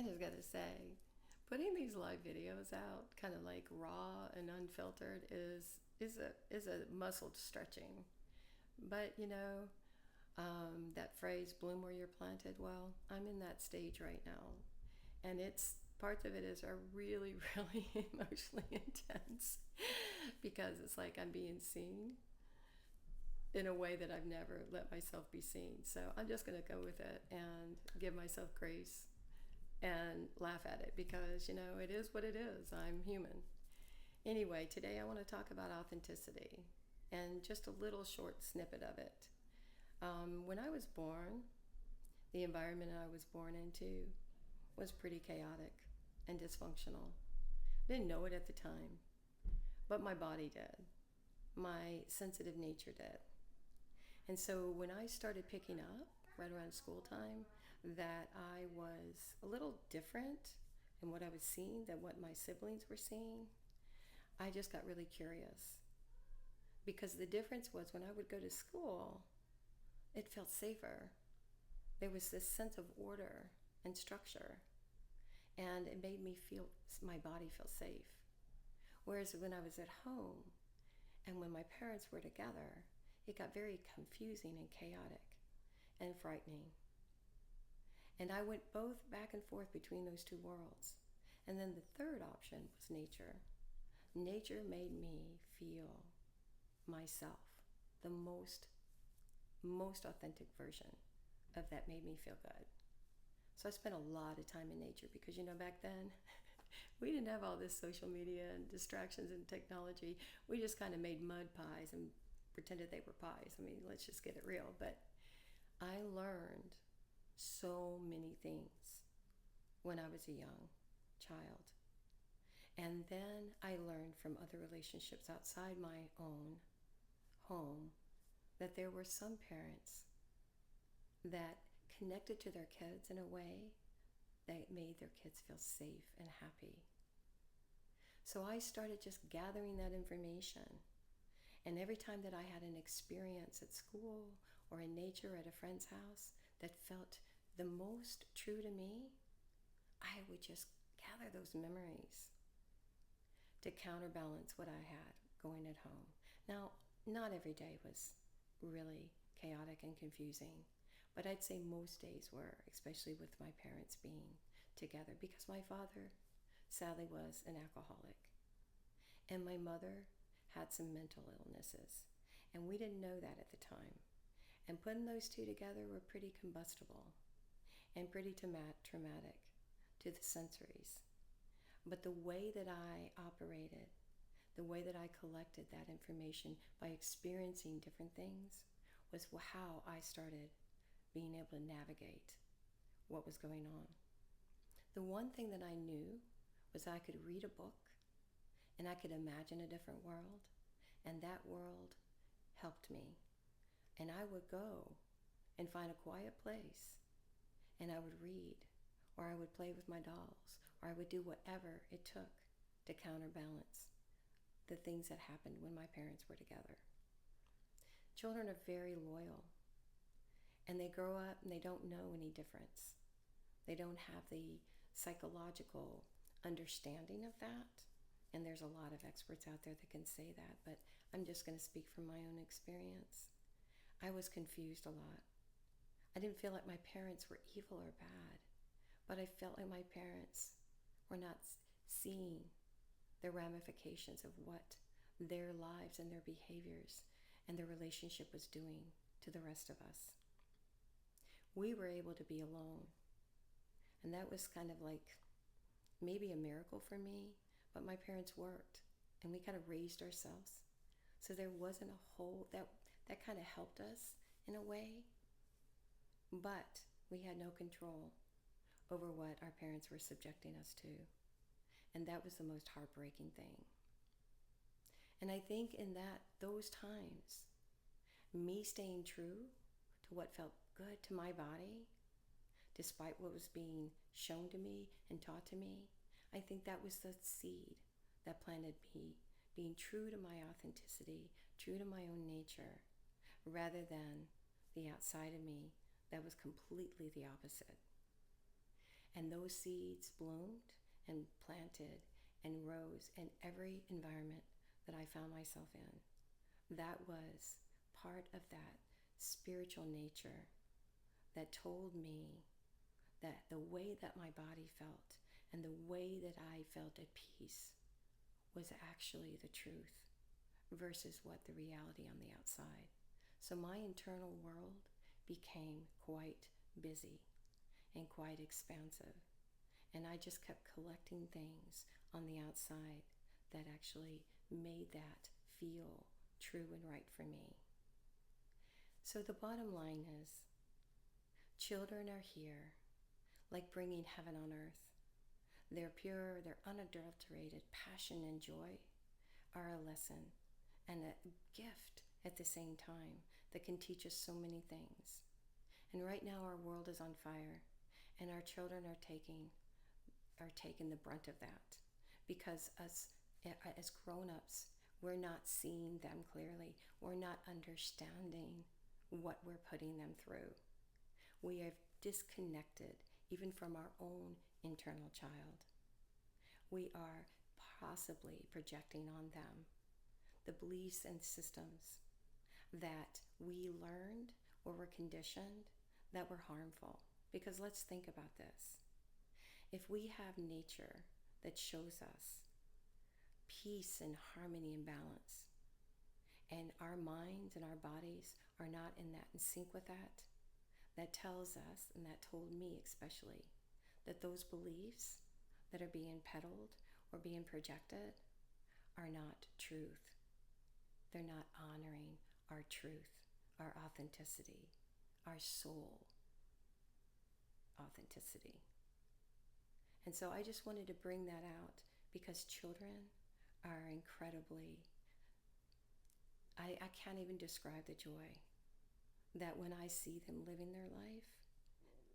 I just gotta say, putting these live videos out, kind of like raw and unfiltered, is a muscle stretching. But that phrase "bloom where you're planted." Well, I'm in that stage right now, and it's parts of it is are really, really emotionally intense because it's like I'm being seen in a way that I've never let myself be seen. So I'm just gonna go with it and give myself grace and laugh at it because it is what it is. I'm human. Anyway, today I want to talk about authenticity and just a little short snippet of it. When I was born, the environment I was born into was pretty chaotic and dysfunctional. I didn't know it at the time, but my body did. My sensitive nature did. And so when I started picking up right around school time that I was a little different in what I was seeing than what my siblings were seeing, I just got really curious. Because the difference was when I would go to school, it felt safer. There was this sense of order and structure, and it made me feel my body feel safe. Whereas when I was at home and when my parents were together, it got very confusing and chaotic and frightening. And I went both back and forth between those two worlds. And then the third option was nature. Nature made me feel myself, the most authentic version of that made me feel good. So I spent a lot of time in nature because back then we didn't have all this social media and distractions and technology. We just kind of made mud pies and pretended they were pies. I mean, let's just get it real. But I learned so many things when I was a young child. And then I learned from other relationships outside my own home that there were some parents that connected to their kids in a way that made their kids feel safe and happy. So I started just gathering that information. And every time that I had an experience at school or in nature at a friend's house that felt the most true to me, I would just gather those memories to counterbalance what I had going at home. Now, not every day was really chaotic and confusing, but I'd say most days were, especially with my parents being together, because my father sadly was an alcoholic and my mother had some mental illnesses, and we didn't know that at the time. And putting those two together were pretty combustible and pretty traumatic to the sensories. But the way that I operated, the way that I collected that information by experiencing different things was how I started being able to navigate what was going on. The one thing that I knew was I could read a book and I could imagine a different world, and that world helped me. And I would go and find a quiet place and I would read, or I would play with my dolls, or I would do whatever it took to counterbalance the things that happened when my parents were together. Children are very loyal, and they grow up and they don't know any difference. They don't have the psychological understanding of that. And there's a lot of experts out there that can say that, but I'm just going to speak from my own experience. I was confused a lot. I didn't feel like my parents were evil or bad, but I felt like my parents were not seeing the ramifications of what their lives and their behaviors and their relationship was doing to the rest of us. We were able to be alone, and that was kind of like maybe a miracle for me, but my parents worked and we kind of raised ourselves. So there wasn't a whole, that kind of helped us in a way, but we had no control over what our parents were subjecting us to. And that was the most heartbreaking thing. And I think in those times, me staying true to what felt good to my body, despite what was being shown to me and taught to me, I think that was the seed that planted me, being true to my authenticity, true to my own nature, rather than the outside of me that was completely the opposite. And those seeds bloomed and planted and rose in every environment that I found myself in. That was part of that spiritual nature that told me that the way that my body felt and the way that I felt at peace was actually the truth versus what the reality on the outside. So my internal world became quite busy and quite expansive. And I just kept collecting things on the outside that actually made that feel true and right for me. So the bottom line is, children are here like bringing heaven on earth. Their pure, their unadulterated passion and joy are a lesson and a gift at the same time that can teach us so many things. And right now our world is on fire, and our children are taking the brunt of that, because us as grown-ups, we're not seeing them clearly. We're not understanding what we're putting them through. We have disconnected even from our own internal child. We are possibly projecting on them the beliefs and systems that we learned or were conditioned that were harmful. Because let's think about this. If we have nature that shows us peace and harmony and balance, and our minds and our bodies are not in sync with that, that tells us, and that told me especially, that those beliefs that are being peddled or being projected are not truth. They're not honoring our truth, our authenticity, our soul authenticity. And so I just wanted to bring that out, because children are incredibly, I can't even describe the joy that when I see them living their life,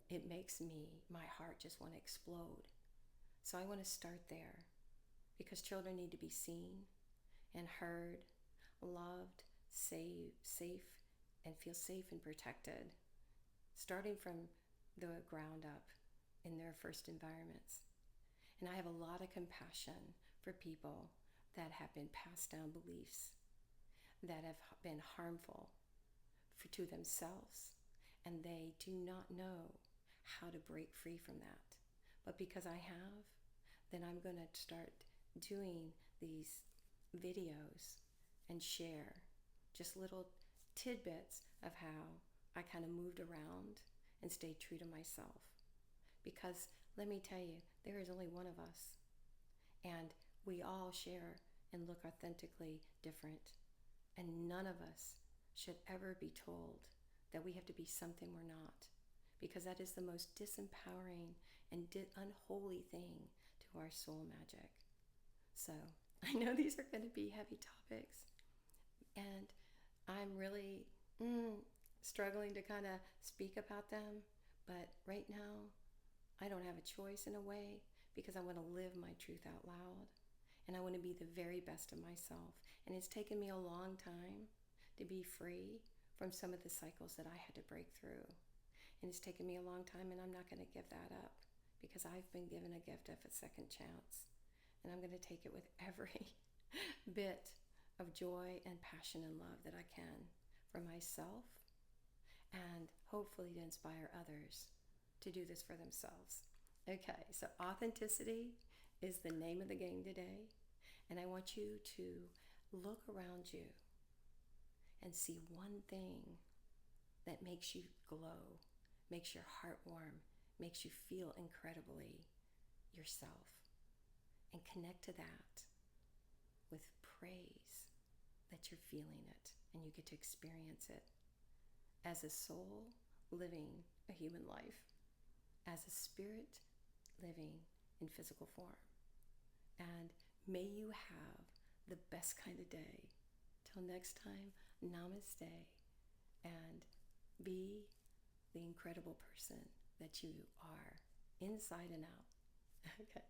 it makes my heart just want to explode. So I want to start there, because children need to be seen and heard, loved, safe, and feel safe and protected, starting from the ground up in their first environments. And I have a lot of compassion for people that have been passed down beliefs that have been harmful to themselves, and they do not know how to break free from that. But because I have, then I'm going to start doing these videos and share just little tidbits of how I kind of moved around and stayed true to myself. Because let me tell you, there is only one of us, and we all share and look authentically different. And none of us should ever be told that we have to be something we're not, because that is the most disempowering and unholy thing to our soul magic. So I know these are going to be heavy topics, and I'm really struggling to kind of speak about them, but right now I don't have a choice in a way, because I want to live my truth out loud, and I want to be the very best of myself. And it's taken me a long time to be free from some of the cycles that I had to break through. And it's taken me a long time, and I'm not going to give that up, because I've been given a gift of a second chance. And I'm going to take it with every bit of joy and passion and love that I can for myself, and hopefully to inspire others to do this for themselves. Okay, so authenticity is the name of the game today. And I want you to look around you and see one thing that makes you glow, makes your heart warm, makes you feel incredibly yourself. And connect to that with praise that you're feeling it and you get to experience it as a soul living a human life, as a spirit living in physical form. And may you have the best kind of day. Till next time, namaste, and be the incredible person that you are, inside and out. Okay.